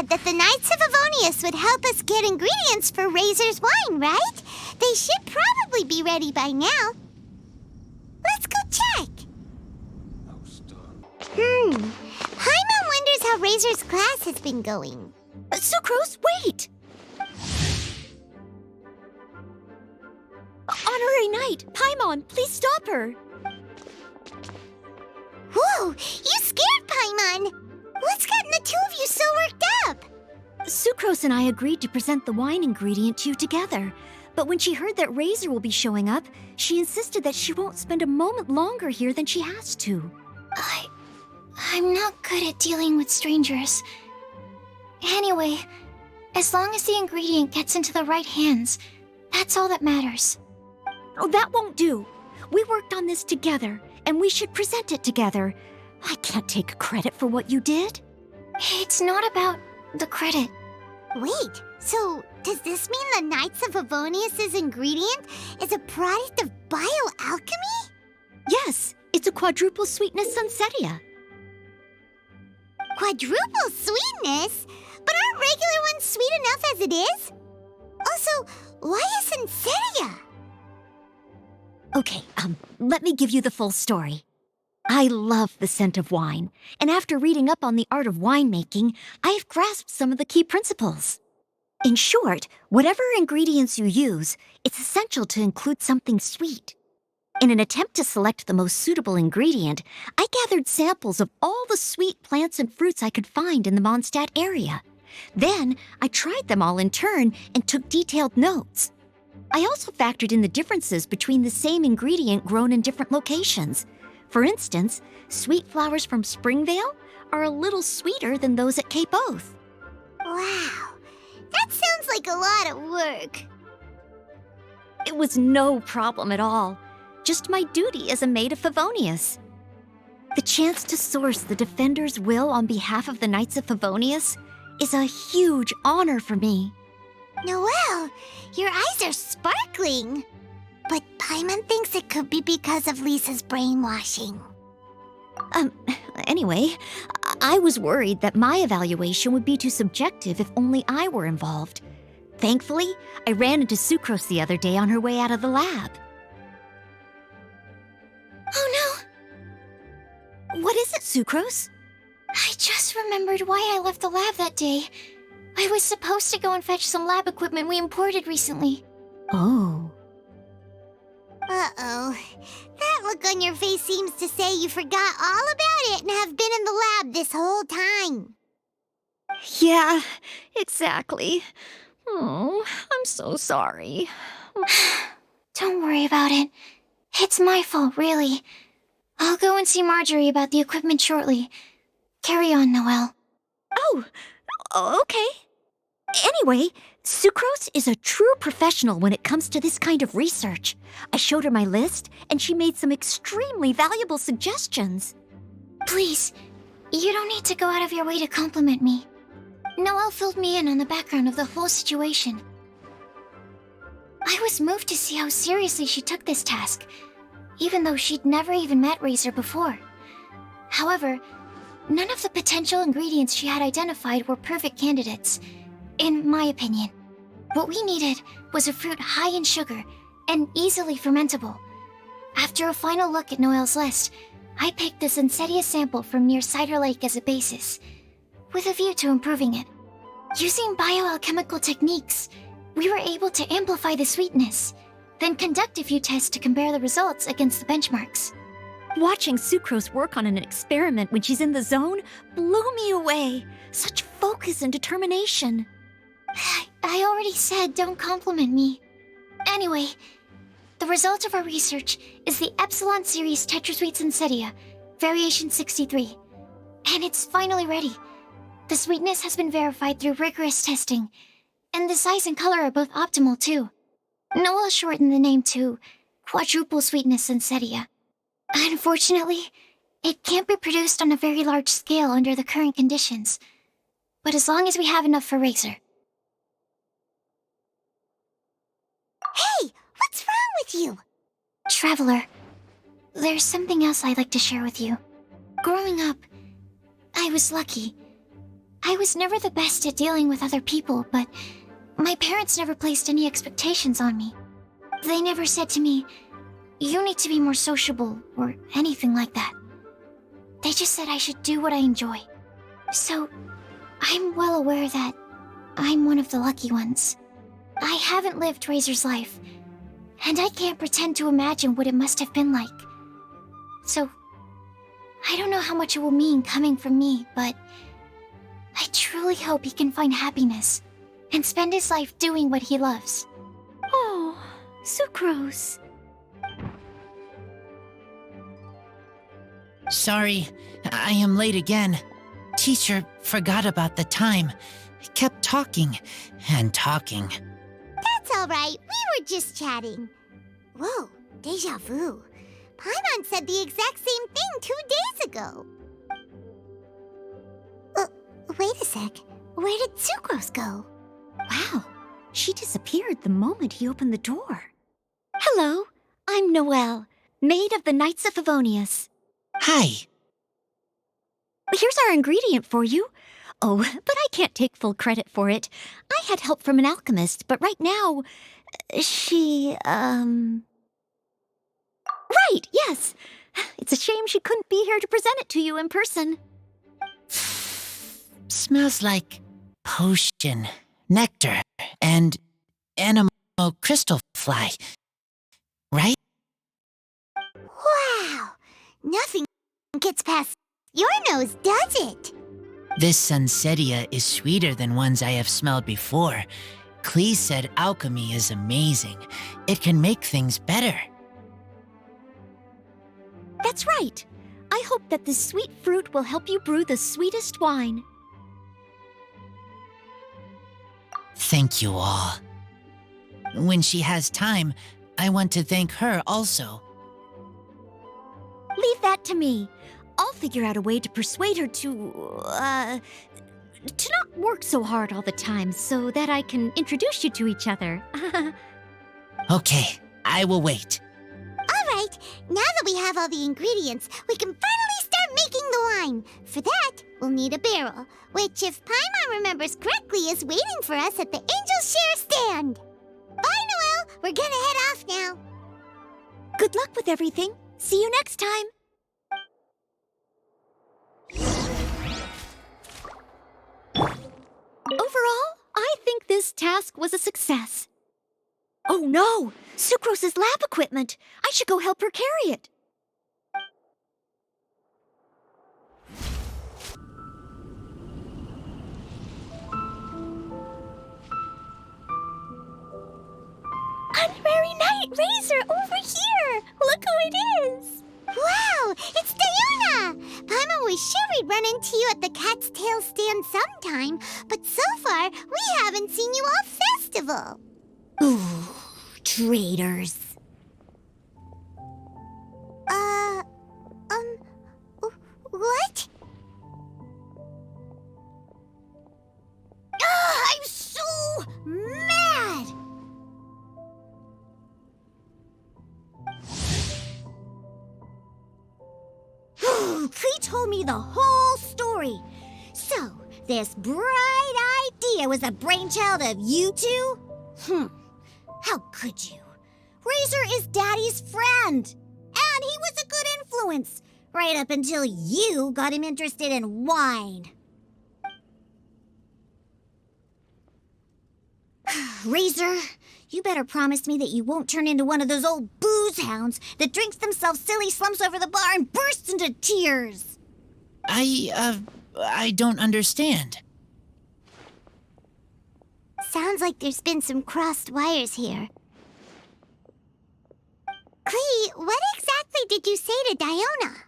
said that the Knights of Avonius would help us get ingredients for Razor's wine, right? They should probably be ready by now. Let's go check. Paimon wonders how Razor's class has been going. Sucrose, wait! Honorary Knight, Paimon, please stop her! Whoa, you scared Paimon! What's gotten the two of you so worked up? Sucrose and I agreed to present the wine ingredient to you together. But when she heard that Razor will be showing up, she insisted that she won't spend a moment longer here than she has to. I'm not good at dealing with strangers. Anyway, as long as the ingredient gets into the right hands, that's all that matters. Oh, that won't do. We worked on this together, and we should present it together. I can't take credit for what you did. It's not about the credit. Wait, so does this mean the Knights of Avonius' ingredient is a product of bioalchemy? Yes, it's a quadruple sweetness sunsetia. Quadruple sweetness? But aren't regular ones sweet enough as it is? Also, why a sunsetia? Okay, let me give you the full story. I love the scent of wine, and after reading up on the art of winemaking, I have grasped some of the key principles. In short, whatever ingredients you use, it's essential to include something sweet. In an attempt to select the most suitable ingredient, I gathered samples of all the sweet plants and fruits I could find in the Mondstadt area. Then, I tried them all in turn and took detailed notes. I also factored in the differences between the same ingredient grown in different locations. For instance, sweet flowers from Springvale are a little sweeter than those at Cape Oath. Wow, that sounds like a lot of work. It was no problem at all. Just my duty as a maid of Favonius. The chance to source the Defender's will on behalf of the Knights of Favonius is a huge honor for me. Noelle, your eyes are sparkling. But Paimon thinks it could be because of Lisa's brainwashing. Anyway, I was worried that my evaluation would be too subjective if only I were involved. Thankfully, I ran into Sucrose the other day on her way out of the lab. Oh no! What is it, Sucrose? I just remembered why I left the lab that day. I was supposed to go and fetch some lab equipment we imported recently. Oh. Uh-oh. That look on your face seems to say you forgot all about it and have been in the lab this whole time. Yeah, exactly. Oh, I'm so sorry. Don't worry about it. It's my fault, really. I'll go and see Marjorie about the equipment shortly. Carry on, Noelle. Oh, okay. Anyway, Sucrose is a true professional when it comes to this kind of research. I showed her my list, and she made some extremely valuable suggestions. Please, you don't need to go out of your way to compliment me. Noelle filled me in on the background of the whole situation. I was moved to see how seriously she took this task, even though she'd never even met Razor before. However, none of the potential ingredients she had identified were perfect candidates, in my opinion. What we needed was a fruit high in sugar and easily fermentable. After a final look at Noelle's list, I picked the Sunsetia sample from near Cider Lake as a basis, with a view to improving it. Using bioalchemical techniques, we were able to amplify the sweetness, then conduct a few tests to compare the results against the benchmarks. Watching Sucrose work on an experiment when she's in the zone blew me away. Such focus and determination. I already said don't compliment me. Anyway, the result of our research is the Epsilon Series Tetrasweet Sunsetia, Variation 63. And it's finally ready. The sweetness has been verified through rigorous testing, and the size and color are both optimal too. Noelle shortened the name to Quadruple Sweetness Sunsetia. Unfortunately, it can't be produced on a very large scale under the current conditions, but as long as we have enough for Razor. Hey, what's wrong with you? Traveler, there's something else I'd like to share with you. Growing up, I was lucky. I was never the best at dealing with other people, but my parents never placed any expectations on me. They never said to me, "You need to be more sociable," or anything like that. They just said I should do what I enjoy. So, I'm well aware that I'm one of the lucky ones. I haven't lived Razor's life, and I can't pretend to imagine what it must have been like. So, I don't know how much it will mean coming from me, but I truly hope he can find happiness and spend his life doing what he loves. Oh, Sucrose. Sorry, I am late again. Teacher forgot about the time. Kept talking and talking. That's all right. We were just chatting. Whoa, deja vu. Paimon said the exact same thing 2 days ago. Wait a sec. Where did Sucrose go? Wow, she disappeared the moment he opened the door. Hello, I'm Noelle, maid of the Knights of Favonius. Hi. Here's our ingredient for you. Oh, but I can't take full credit for it. I had help from an alchemist, but right now, she, Right, yes. It's a shame she couldn't be here to present it to you in person. Smells like potion, nectar, and Anemo crystal fly. Right? Wow! Nothing gets past your nose, does it? This Sunsetia is sweeter than ones I have smelled before. Klee said alchemy is amazing. It can make things better. That's right. I hope that this sweet fruit will help you brew the sweetest wine. Thank you all. When she has time, I want to thank her also. Leave that to me. I'll figure out a way to persuade her to not work so hard all the time so that I can introduce you to each other. Okay, I will wait. All right, now that we have all the ingredients, we can finally start making the wine. For that, we'll need a barrel, which, if Paimon remembers correctly, is waiting for us at the Angel Share stand. Bye, Noelle. We're gonna head off now. Good luck with everything. See you next time. Overall, I think this task was a success. Oh no! Sucrose's lab equipment! I should go help her carry it. Honorary Knight Razor, over here! Look who it is! Wow, it's Diona! Paimon was sure we'd run into you at the Cat's Tail stand sometime, but so far, we haven't seen you all festival. Ooh, traitors. What? I'm so mad! Klee told me the whole story. So, this bright idea was a brainchild of you two? How could you? Razor is Daddy's friend. And he was a good influence. Right up until you got him interested in wine. Razor, you better promise me that you won't turn into one of those old booze hounds that drinks themselves silly, slumps over the bar, and bursts into tears. I don't understand. Sounds like there's been some crossed wires here. Klee, what exactly did you say to Diona?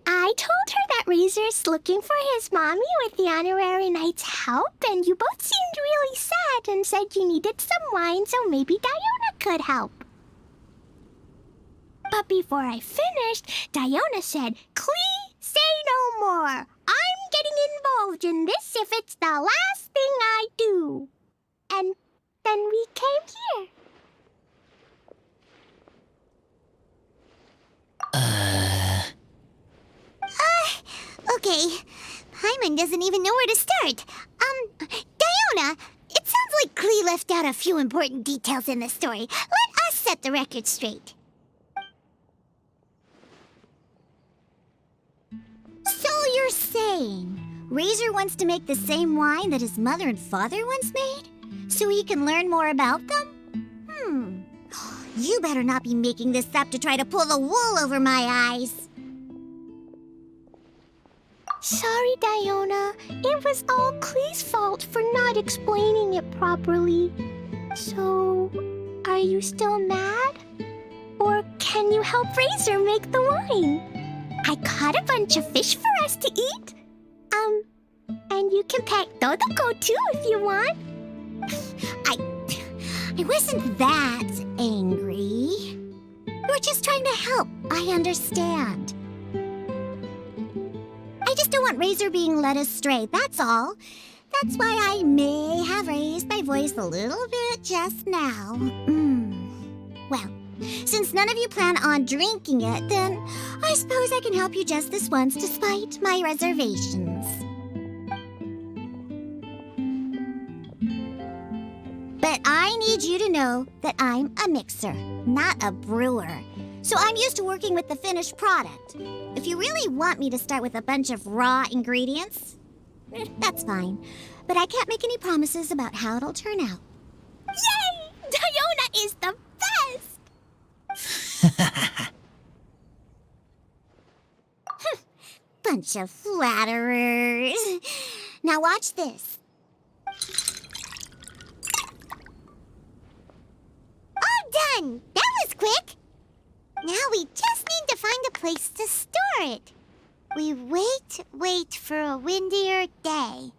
I told her that Razor's looking for his mommy with the Honorary Knight's help, and you both seemed really sad and said you needed some wine, so maybe Diona could help. But before I finished, Diona said, "Klee, say no more. I'm getting involved in this if it's the last thing I do." And then we came here. Okay, Paimon doesn't even know where to start. Diona, it sounds like Klee left out a few important details in the story. Let us set the record straight. So you're saying Razor wants to make the same wine that his mother and father once made? So he can learn more about them? You better not be making this up to try to pull the wool over my eyes. Sorry, Diona. It was all Klee's fault for not explaining it properly. So, are you still mad? Or can you help Razor make the wine? I caught a bunch of fish for us to eat. And you can pet Totoko too if you want. I wasn't that angry. We're just trying to help. I understand. I just don't want Razor being led astray, that's all. That's why I may have raised my voice a little bit just now. Well, since none of you plan on drinking it, then I suppose I can help you just this once despite my reservations. But I need you to know that I'm a mixer, not a brewer. So I'm used to working with the finished product. If you really want me to start with a bunch of raw ingredients, that's fine. But I can't make any promises about how it'll turn out. Yay! Diona is the best! Bunch of flatterers. Now watch this. All done! That was quick! Now we just need to find a place to store it. We wait for a windier day.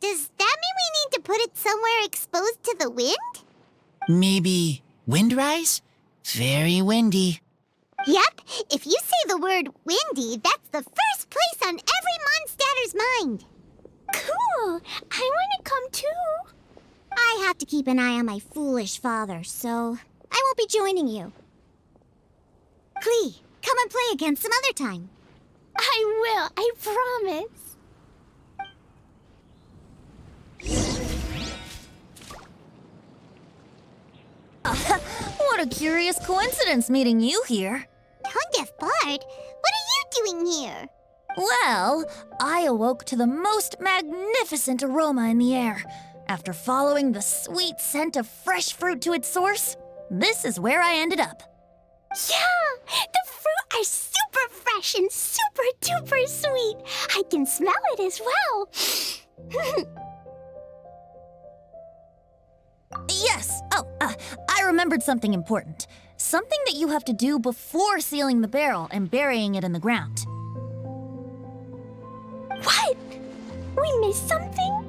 Does that mean we need to put it somewhere exposed to the wind? Maybe windrise? Very windy. Yep, if you say the word windy, that's the first place on every Mondstadter's mind. Cool! I want to come too. I have to keep an eye on my foolish father, so I won't be joining you. Klee, come and play again some other time. I will, I promise. What a curious coincidence meeting you here. Tone-deaf Bard, what are you doing here? Well, I awoke to the most magnificent aroma in the air. After following the sweet scent of fresh fruit to its source, this is where I ended up. Yeah, the fruit are super fresh and super duper sweet. I can smell it as well. Yes. I remembered something important. Something that you have to do before sealing the barrel and burying it in the ground. What? We missed something?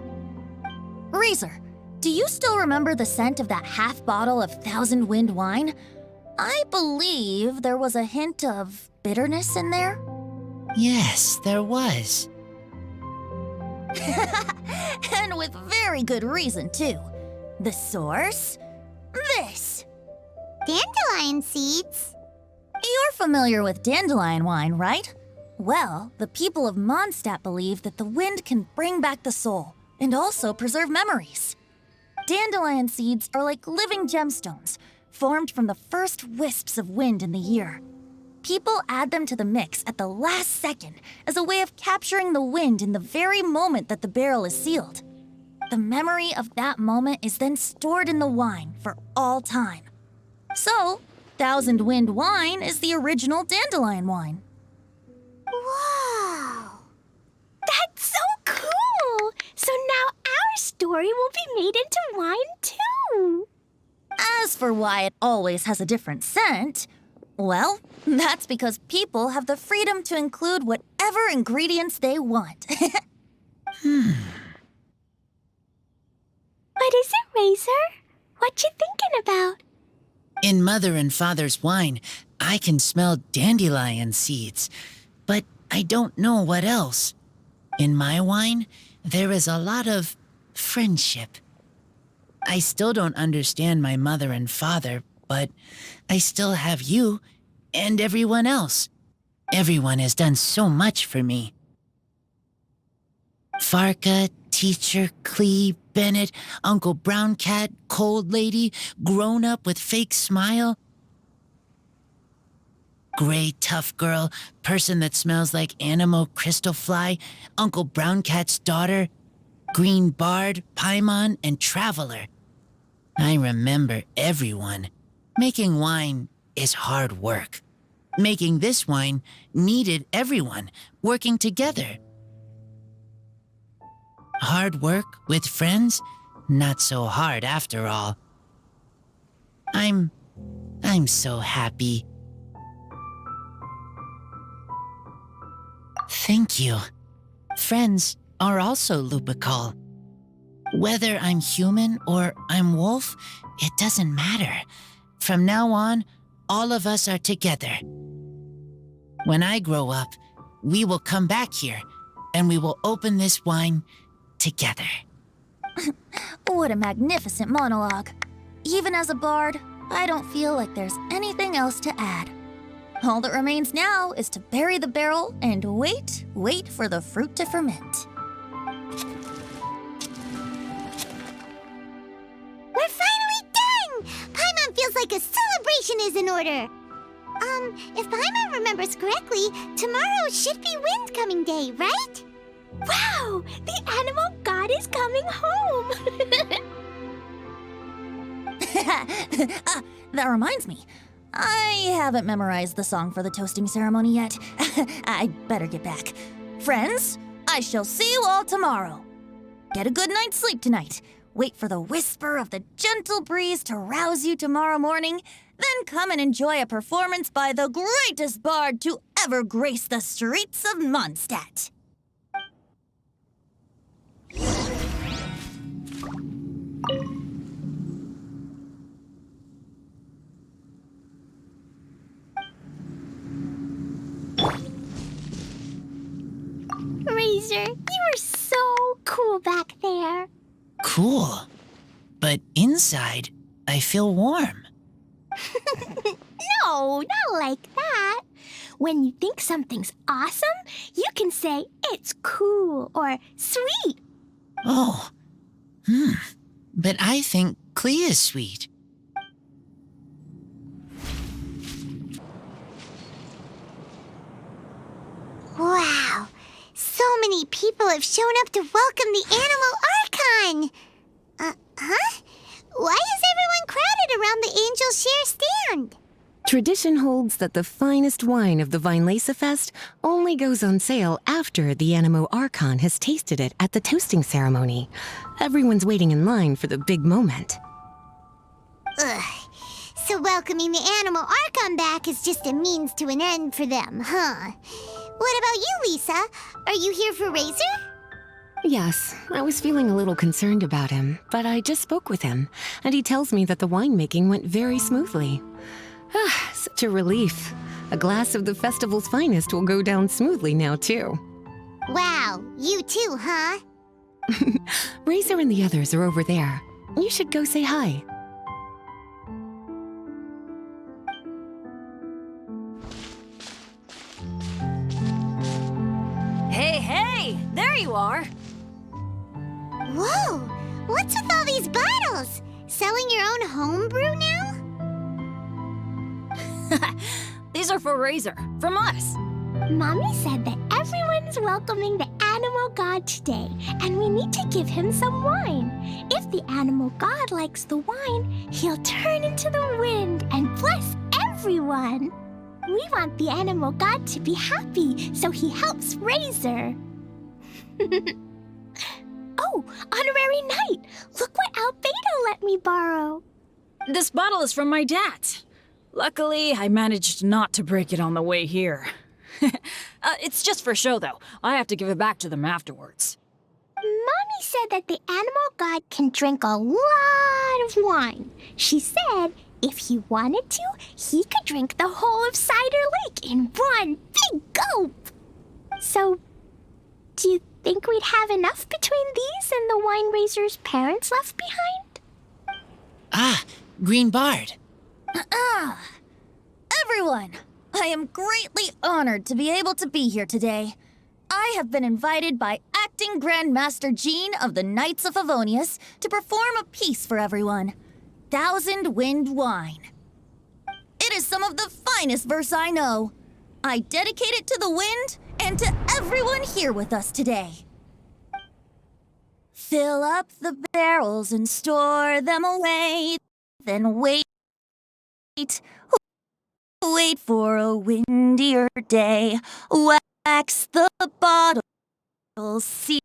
Razor, do you still remember the scent of that half bottle of Thousand Wind wine? I believe there was a hint of bitterness in there. Yes, there was. And with very good reason, too. The source? This. Dandelion seeds? You're familiar with dandelion wine, right? Well, the people of Mondstadt believe that the wind can bring back the soul and also preserve memories. Dandelion seeds are like living gemstones, formed from the first wisps of wind in the year. People add them to the mix at the last second as a way of capturing the wind in the very moment that the barrel is sealed. The memory of that moment is then stored in the wine for all time. So, Thousand Wind wine is the original dandelion wine. Wow! That's so cool! So now our story will be made into wine too. As for why it always has a different scent, well, that's because people have the freedom to include whatever ingredients they want. What is it, Razor? What you thinking about? In Mother and Father's wine, I can smell dandelion seeds, but I don't know what else. In my wine, there is a lot of friendship. I still don't understand my mother and father, but I still have you and everyone else. Everyone has done so much for me. Varka, Teacher, Klee, Bennett, Uncle Brown Cat, Cold Lady, Grown Up with Fake Smile, Gray Tough Girl, Person that Smells like Anemo Crystal Fly, Uncle Brown Cat's Daughter, Green Bard, Paimon, and Traveler. I remember everyone. Making wine is hard work. Making this wine needed everyone working together. Hard work with friends? Not so hard after all. I'm so happy. Thank you. Friends are also Lupical. Whether I'm human or I'm wolf, it doesn't matter. From now on, all of us are together. When I grow up, we will come back here and we will open this wine together. What a magnificent monologue. Even as a bard, I don't feel like there's anything else to add. All that remains now is to bury the barrel and wait for the fruit to ferment. We're finally done! Paimon feels like a celebration is in order. If Paimon remembers correctly, tomorrow should be Wind Coming Day, right? Wow! The animal god is coming home! That reminds me. I haven't memorized the song for the toasting ceremony yet. I'd better get back. Friends, I shall see you all tomorrow. Get a good night's sleep tonight. Wait for the whisper of the gentle breeze to rouse you tomorrow morning. Then come and enjoy a performance by the greatest bard to ever grace the streets of Mondstadt. Razor, you are so cool back there. Cool. But inside, I feel warm. No, not like that. When you think something's awesome, you can say it's cool or sweet. Oh. But I think Klee is sweet. Wow. So many people have shown up to welcome the Anemo Archon. Huh? Why is everyone crowded around the Angel Share stand? Tradition holds that the finest wine of the Weinlesefest only goes on sale after the Anemo Archon has tasted it at the toasting ceremony. Everyone's waiting in line for the big moment. Ugh. So welcoming the Anemo Archon back is just a means to an end for them, huh? What about you, Lisa? Are you here for Razor? Yes, I was feeling a little concerned about him, but I just spoke with him, and he tells me that the winemaking went very smoothly. Such a relief. A glass of the festival's finest will go down smoothly now, too. Wow, you too, huh? Razor and the others are over there. You should go say hi. Hey, there you are. Whoa, what's with all these bottles? Selling your own homebrew now? These are for Razor, from us. Mommy said that everyone's welcoming the animal god today, and we need to give him some wine. If the animal god likes the wine, he'll turn into the wind and bless everyone. We want the animal god to be happy, so he helps Razor. Oh, honorary knight! Look what Albedo let me borrow. This bottle is from my dad. Luckily, I managed not to break it on the way here. It's just for show, though. I have to give it back to them afterwards. Mommy said that the animal god can drink a lot of wine. She said if he wanted to, he could drink the whole of Cider Lake in one big gulp. So, do you think we'd have enough between these and the wine raiser's parents left behind? Ah, Green Bard. Everyone, I am greatly honored to be able to be here today. I have been invited by acting Grand Master Jean of the Knights of Favonius to perform a piece for everyone. Thousand Wind Wine. It is some of the finest verse I know. I dedicate it to the wind and to everyone here with us today. Fill up the barrels and store them away, then wait for a windier day. Wax the bottles, seal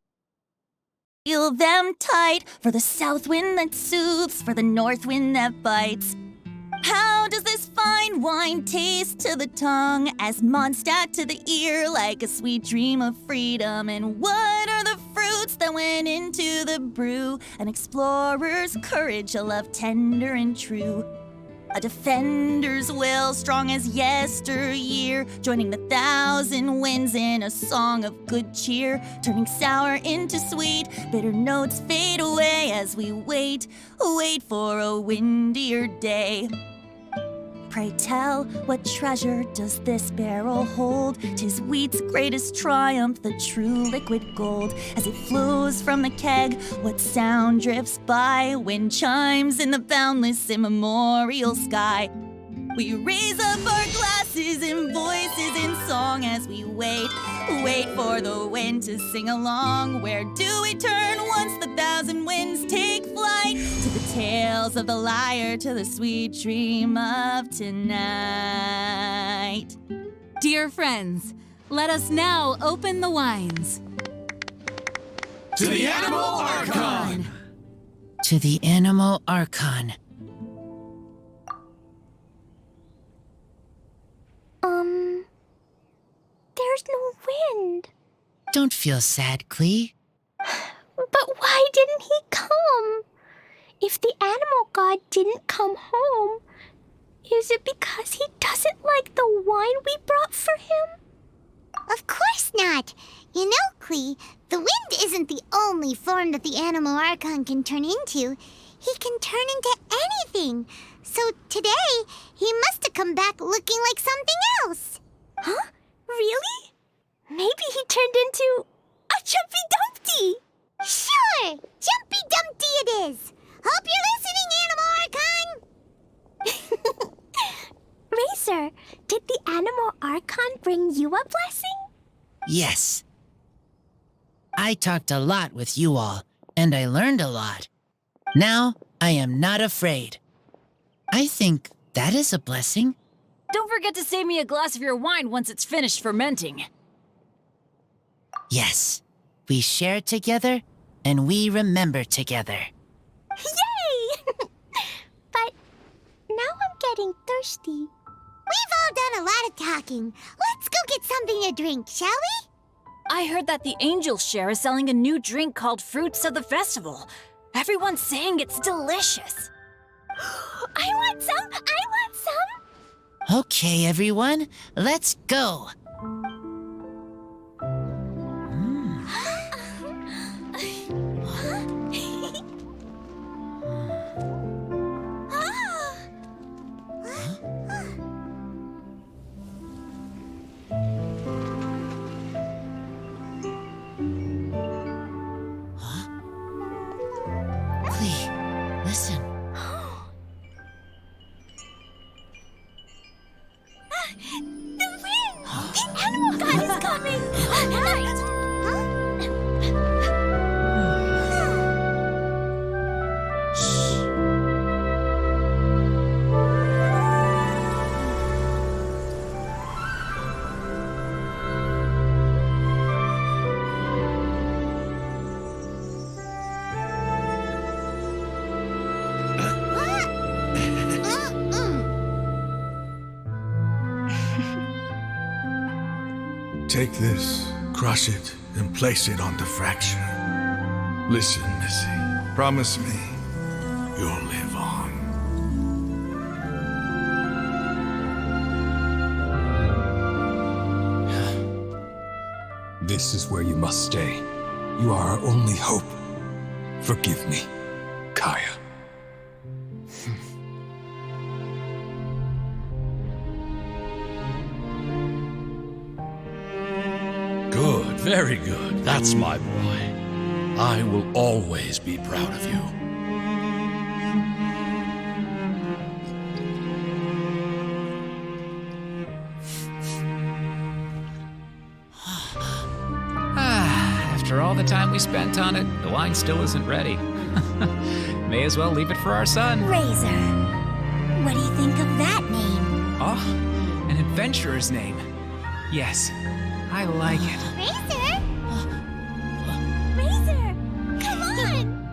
them tight for the south wind that soothes, for the north wind that bites. How does this fine wine taste to the tongue, as Mondstadt to the ear, like a sweet dream of freedom? And what are the fruits that went into the brew? An explorer's courage, a love tender and true, a defender's will, strong as yesteryear, joining the thousand winds in a song of good cheer, turning sour into sweet, bitter notes fade away as we wait for a windier day. Pray tell, what treasure does this barrel hold? 'Tis wheat's greatest triumph, the true liquid gold. As it flows from the keg, what sound drifts by? Wind chimes in the boundless immemorial sky. We raise up our glasses and voices in song as we wait for the wind to sing along. Where do we turn once the thousand winds take flight? To the tales of the lyre, to the sweet dream of tonight. Dear friends, let us now open the wines. To the Anemo Archon! To the Anemo Archon. There's no wind. Don't feel sad, Klee. But why didn't he come? If the animal god didn't come home, is it because he doesn't like the wine we brought for him? Of course not. You know, Klee, the wind isn't the only form that the Anemo Archon can turn into. He can turn into anything. So today, he must have come back looking like something else. Huh? Really? Maybe he turned into a Jumpy Dumpty. Sure! Jumpy Dumpty it is! Hope you're listening, Anemo Archon! Racer, did the Anemo Archon bring you a blessing? Yes. I talked a lot with you all, and I learned a lot. Now, I am not afraid. I think that is a blessing. Don't forget to save me a glass of your wine once it's finished fermenting. Yes, we share together, and we remember together. Yay! But now I'm getting thirsty. We've all done a lot of talking. Let's go get something to drink, shall we? I heard that the Angel Share is selling a new drink called Fruits of the Festival. Everyone's saying it's delicious. I want some! I want some! Okay, everyone, let's go. Listen. The wind! The animal god is coming! Alright! Take this, crush it, and place it on the fracture. Listen, Missy. Promise me you'll live on. This is where you must stay. You are our only hope. Forgive me, Kaya. Very good. That's my boy. I will always be proud of you. After all the time we spent on it, the wine still isn't ready. May as well leave it for our son. Razor. What do you think of that name? Oh, an adventurer's name. Yes, I like it. Razor? Razor! Come on!